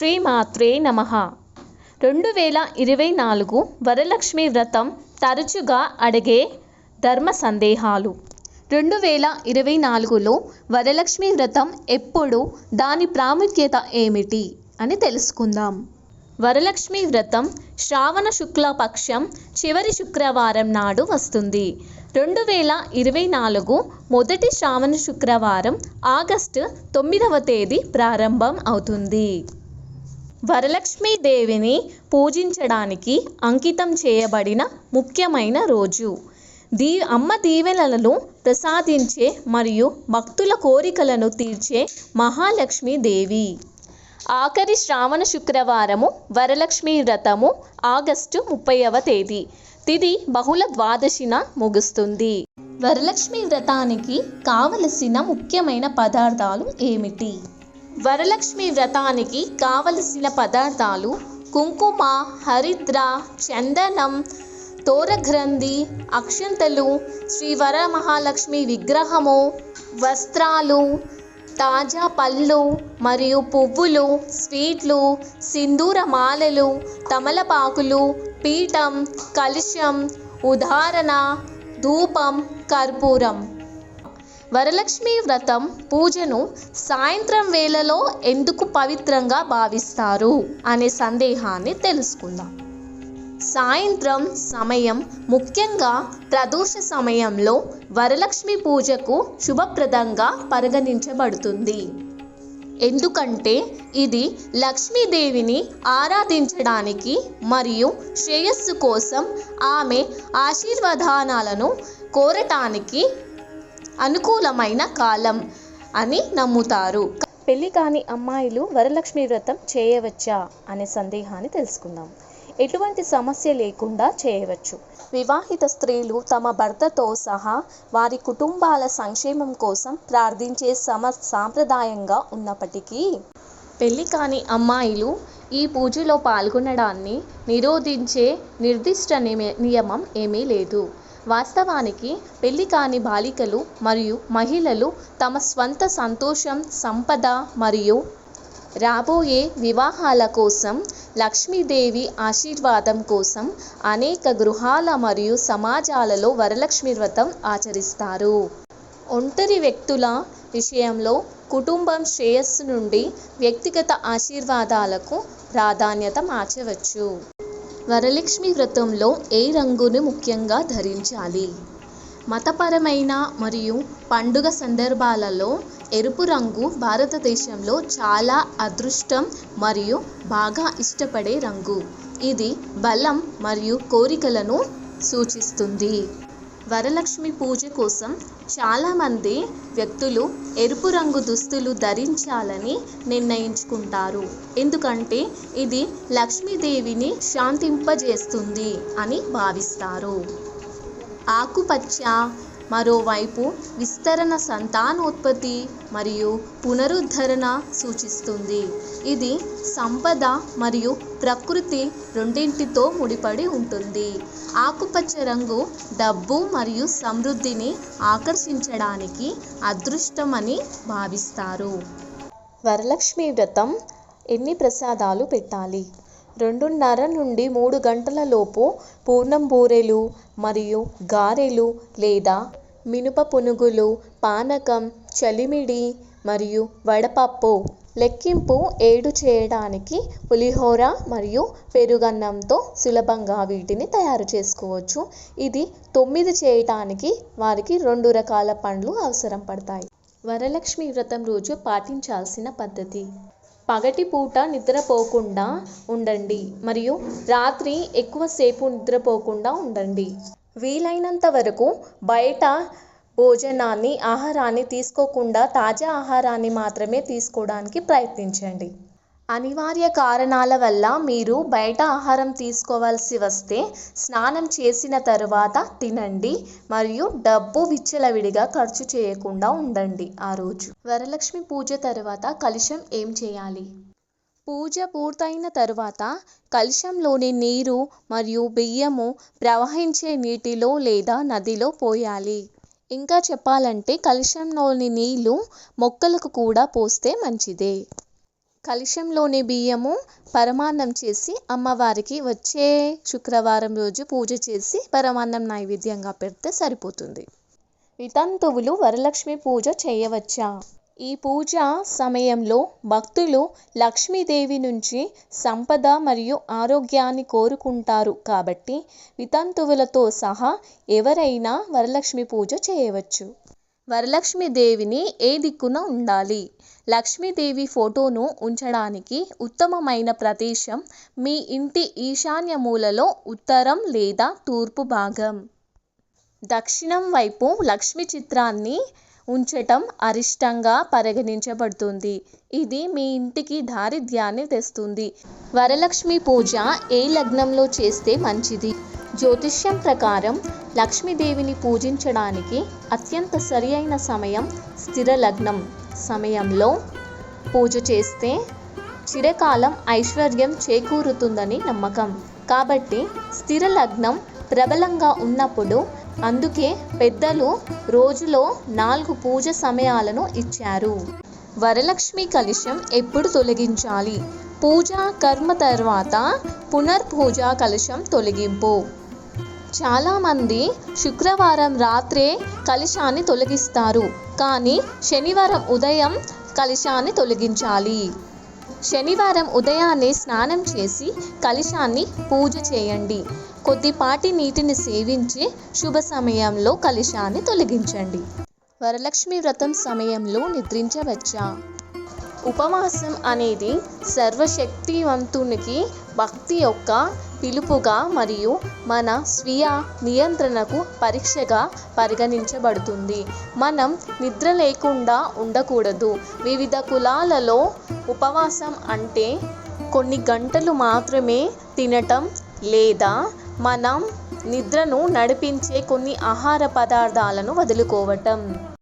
శ్రీమాత్రే నమః. 2024 వరలక్ష్మి వ్రతం తరచుగా అడిగే ధర్మ సందేహాలు. 2024లో వరలక్ష్మి వ్రతం ఎప్పుడు, దాని ప్రాముఖ్యత ఏమిటి అని తెలుసుకుందాం. వరలక్ష్మి వ్రతం శ్రావణ శుక్ల పక్షం చివరి శుక్రవారం నాడు వస్తుంది. 2024 మొదటి శ్రావణ శుక్రవారం ఆగస్టు 9వ తేదీ ప్రారంభం అవుతుంది. వరలక్ష్మీదేవిని పూజించడానికి అంకితం చేయబడిన ముఖ్యమైన రోజు. అమ్మ దీవెనలను ప్రసాదించే మరియు భక్తుల కోరికలను తీర్చే మహాలక్ష్మీదేవి. ఆఖరి శ్రావణ శుక్రవారము వరలక్ష్మి వ్రతము ఆగస్టు 30వ తేదీ. తిథి బహుళ ద్వాదశిన ముగుస్తుంది. వరలక్ష్మి వ్రతానికి కావలసిన ముఖ్యమైన పదార్థాలు ఏమిటి? వరలక్ష్మి వ్రతానికి కావలసిన పదార్థాలు: కుంకుమ, హరిద్ర, చందనం, తోరగ్రంథి, అక్షంతలు, శ్రీ వరమహాలక్ష్మి విగ్రహము, వస్త్రాలు, తాజా పళ్ళు మరియు పువ్వులు, స్వీట్లు, సింధూర మాలలు, తమలపాకులు, పీఠం, కలశం, ఉదాహరణ, ధూపం, కర్పూరం. వరలక్ష్మి వ్రతం పూజను సాయంత్రం వేళలో ఎందుకు పవిత్రంగా భావిస్తారు అనే సందేహాన్ని తెలుసుకుందాం. సాయంత్రం సమయం, ముఖ్యంగా ప్రదోష సమయంలో వరలక్ష్మి పూజకు శుభప్రదంగా పరిగణించబడుతుంది. ఎందుకంటే ఇది లక్ష్మీదేవిని ఆరాధించడానికి మరియు శ్రేయస్సు కోసం ఆమె ఆశీర్వాదాలను కోరటానికి అనుకూలమైన కాలం అని నమ్ముతారు. పెళ్లి కాని అమ్మాయిలు వరలక్ష్మి వ్రతం చేయవచ్చా అనే సందేహాన్ని తెలుసుకుందాం. ఎటువంటి సమస్య లేకుండా చేయవచ్చు. వివాహిత స్త్రీలు తమ భర్తతో సహా వారి కుటుంబాల సంక్షేమం కోసం ప్రార్థించే సాంప్రదాయంగా ఉన్నప్పటికీ, పెళ్లి కాని అమ్మాయిలు ఈ పూజలో పాల్గొనడాన్ని నిరోధించే నిర్దిష్ట నియమం ఏమీ లేదు. వాస్తవానికి పెళ్లి కాని బాలికలు మరియు మహిళలు తమ స్వంత సంతోషం, సంపద మరియు రాబోయే వివాహాల కోసం, లక్ష్మీదేవి ఆశీర్వాదం కోసం అనేక గృహాల మరియు సమాజాలలో వరలక్ష్మి వ్రతం ఆచరిస్తారు. ఒంటరి వ్యక్తుల విషయంలో కుటుంబం శ్రేయస్సు నుండి వ్యక్తిగత ఆశీర్వాదాలకు ప్రాధాన్యత మార్చవచ్చు. వరలక్ష్మి వ్రతంలో ఏ రంగును ముఖ్యంగా ధరించాలి? మతపరమైన మరియు పండుగ సందర్భాలలో ఎరుపు రంగు భారతదేశంలో చాలా అదృష్టం మరియు బాగా ఇష్టపడే రంగు. ఇది బలం మరియు కోరికలను సూచిస్తుంది. వరలక్ష్మి పూజ కోసం చాలామంది వ్యక్తులు ఎరుపు రంగు దుస్తులు ధరించాలని నిర్ణయించుకుంటారు. ఎందుకంటే ఇది లక్ష్మీదేవిని శాంతింపజేస్తుంది అని భావిస్తారు. ఆకుపచ్చ మరోవైపు విస్తరణ, సంతానోత్పత్తి మరియు పునరుద్ధరణ సూచిస్తుంది. ఇది సంపద మరియు ప్రకృతి రెండింటితో ముడిపడి ఉంటుంది. ఆకుపచ్చ రంగు డబ్బు మరియు సమృద్ధిని ఆకర్షించడానికి అదృష్టం అని భావిస్తారు. వరలక్ష్మి వ్రతం ఎన్ని ప్రసాదాలు పెట్టాలి? 2:30 నుండి 3 గంటల లోపు పూర్ణం బూరెలు మరియు గారెలు లేదా మినప పునుగులు, పానకం, చలిమిడి మరియు వడపప్పు. లెక్కింపు 7 చేయడానికి పులిహోర మరియు పెరుగన్నంతో సులభంగా వీటిని తయారు చేసుకోవచ్చు. ఇది 9 చేయటానికి వారికి 2 రకాల పండ్లు అవసరం పడతాయి. వరలక్ష్మి వ్రతం రోజు పాటించాల్సిన పద్ధతి: పగటిపూట నిద్రపోకుండా ఉండండి మరియు రాత్రి ఎక్కువసేపు నిద్రపోకుండా ఉండండి. వీలైనంత వరకు బయట ఆహారాన్ని తీసుకోకుండా తాజా ఆహారాన్ని మాత్రమే తీసుకోవడానికి ప్రయత్నించండి. అనివార్య కారణాల వల్ల మీరు బయట ఆహారం తీసుకోవాల్సి వస్తే స్నానం చేసిన తరువాత తినండి మరియు డబ్బు విచ్చలవిడిగా ఖర్చు చేయకుండా ఉండండి ఆ రోజు. వరలక్ష్మి పూజ తరువాత కలశం ఏం చేయాలి? పూజ పూర్తయిన తరువాత కలశంలోని నీరు మరియు బియ్యము ప్రవహించే నీటిలో లేదా నదిలో పోయాలి. ఇంకా చెప్పాలంటే కలశంలోని నీళ్లు మొక్కలకు కూడా పోస్తే మంచిదే. కలశంలోని బియ్యము పరమాన్నం చేసి అమ్మవారికి వచ్చే శుక్రవారం రోజు పూజ చేసి పరమాన్నం నైవేద్యంగా పెడితే సరిపోతుంది. వితంతువులు వరలక్ష్మి పూజ చేయవచ్చా? ఈ పూజ సమయంలో భక్తులు లక్ష్మీదేవి నుంచి సంపద మరియు ఆరోగ్యాన్ని కోరుకుంటారు కాబట్టి వితంతువులతో సహా ఎవరైనా వరలక్ష్మి పూజ చేయవచ్చు. వరలక్ష్మీదేవిని ఏ దిక్కున ఉండాలి? లక్ష్మీదేవి ఫోటోను ఉంచడానికి ఉత్తమమైన ప్రదేశం మీ ఇంటి ఈశాన్య మూలలో ఉత్తరం లేదా తూర్పు భాగం. దక్షిణం వైపు లక్ష్మీ చిత్రాన్ని ఉంచటం అరిష్టంగా పరిగణించబడుతుంది. ఇది మీ ఇంటికి దారిద్ర్యాన్ని తెస్తుంది. వరలక్ష్మి పూజ ఏ లగ్నంలో చేస్తే మంచిది? జ్యోతిష్యం ప్రకారం లక్ష్మీదేవిని పూజించడానికి అత్యంత సరియైన సమయం స్థిర లగ్నం సమయంలో పూజ చేస్తే చిరకాలం ఐశ్వర్యం చేకూరుతుందని నమ్మకం. కాబట్టి స్థిర లగ్నం ప్రబలంగా ఉన్నప్పుడు, అందుకే పెద్దలు రోజులో 4 పూజ సమయాలను ఇచ్చారు. వరలక్ష్మి కలశం ఎప్పుడు తొలగించాలి? పూజా కర్మ తర్వాత పునర్పూజా కలశం తొలగింపు. చాలామంది శుక్రవారం రాత్రే కలశాన్ని తొలగిస్తారు, కానీ శనివారం ఉదయం కలశాన్ని తొలగించాలి. శనివారం ఉదయాన్నే స్నానం చేసి కలశాన్ని పూజ చేయండి. కొద్దిపాటి నీటిని సేవించి శుభ సమయంలో కలశాన్ని తొలగించండి. వరలక్ష్మి వ్రతం సమయంలో నిద్రించవచ్చా? ఉపవాసం అనేది సర్వశక్తివంతునికి భక్తి యొక్క పిలుపుగా మరియు మన స్వీయ నియంత్రణకు పరీక్షగా పరిగణించబడుతుంది. మనం నిద్ర లేకుండా ఉండకూడదు. వివిధ కులాలలో ఉపవాసం అంటే కొన్ని గంటలు మాత్రమే తినటం లేదా మనం నిద్రను నడిపించే కొన్ని ఆహార పదార్థాలను వదులుకోవటం.